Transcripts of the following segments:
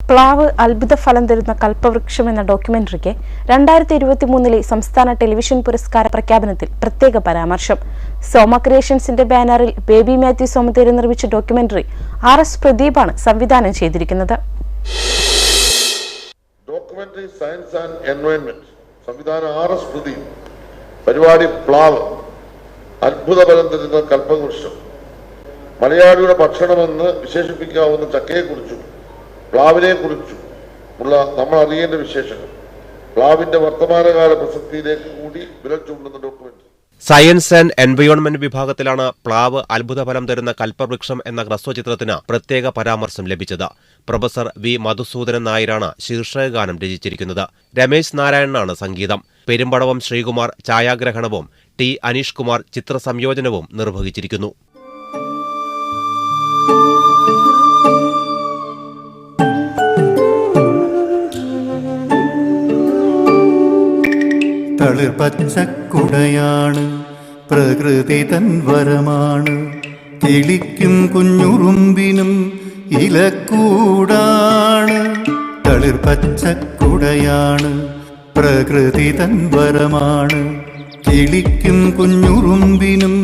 പ്ലാവ് അത്ഭുത ഫലം തരുന്ന കൽപ്പവൃക്ഷം എന്ന ഡോക്യുമെന്ററിക്ക് 2023 സംസ്ഥാന ടെലിവിഷൻ പുരസ്കാര പ്രഖ്യാപനത്തിൽ പ്രത്യേക പരാമർശം. സോമ ക്രിയേഷൻസിന്റെ ബാനറിൽ ബേബി മാത്യു സോമത്തേരി നിർമ്മിച്ച ഡോക്യുമെന്ററി RS പ്രദീപാണ് സംവിധാനം ചെയ്തിരിക്കുന്നത്. ഡോക്യുമെന്ററി സയൻസ് ആൻഡ് എൻവയോൺമെന്റ് സംവിധാനം RS പ്രദീപ്. പരിപാടി പ്ലാവ് അത്ഭുത ഫലം തരുന്ന കൽപ്പവൃക്ഷം. മലയാളിയുടെ ഭക്ഷണമെന്ന് വിശേഷിപ്പിക്കാവുന്ന ചക്കയെക്കുറിച്ചും പ്ലാവിനെ കുറിച്ചും ഉള്ള നമ്മൾ അറിയേണ്ട വിശേഷങ്ങൾ പ്ലാവിന്റെ വർത്തമാനകാല പ്രസക്തിയിലേക്ക് കൂടി വിരൽ ചൂണ്ടുന്ന ഡോക്യുമെന്ററി. സയൻസ് ആൻഡ് എൻവയോൺമെന്റ് വിഭാഗത്തിലാണ് പ്ലാവ് അത്ഭുതഫലം തരുന്ന കൽപ്പവൃക്ഷം എന്ന ഹ്രസ്വചിത്രത്തിന് പ്രത്യേക പരാമർശം ലഭിച്ചത്. പ്രൊഫസർ വി മധുസൂദനൻ നായരാണ് ശീർഷകഗാനം രചിച്ചിരിക്കുന്നത്. രമേശ് നാരായണനാണ് സംഗീതം. പെരുമ്പടവം ശ്രീകുമാർ ഛായാഗ്രഹണവും ടി അനീഷ് കുമാർ ചിത്രസംയോജനവും നിർവഹിച്ചിരിക്കുന്നു. തളിർപച്ചക്കുടയാണ് പ്രകൃതി തൻ വരമാണ്, കിളിക്കും കുഞ്ഞുറുമ്പിനും ഇലക്കൂടാണ്. തളിർപച്ചക്കുടയാണ് പ്രകൃതി തൻ വരമാണ്, കിളിക്കും കുഞ്ഞുറുമ്പിനും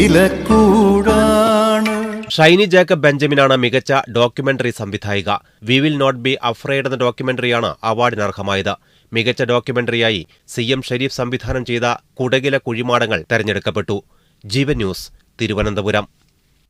ഇലക്കൂടാണ്. ഷൈനി ജേക്കബ് ബെഞ്ചമിനാണ് മികച്ച ഡോക്യുമെന്ററി സംവിധായിക. We will not be afraid എന്ന ഡോക്യുമെന്ററിയാണ് അവാർഡിനർഹമായത്. മികച്ച ഡോക്യുമെന്ററിയായി CM ഷെരീഫ് സംവിധാനം ചെയ്ത കുടകിലെ കുഴിമാടങ്ങൾ തെരഞ്ഞെടുക്കപ്പെട്ടു. ജീവൻ ന്യൂസ്, തിരുവനന്തപുരം.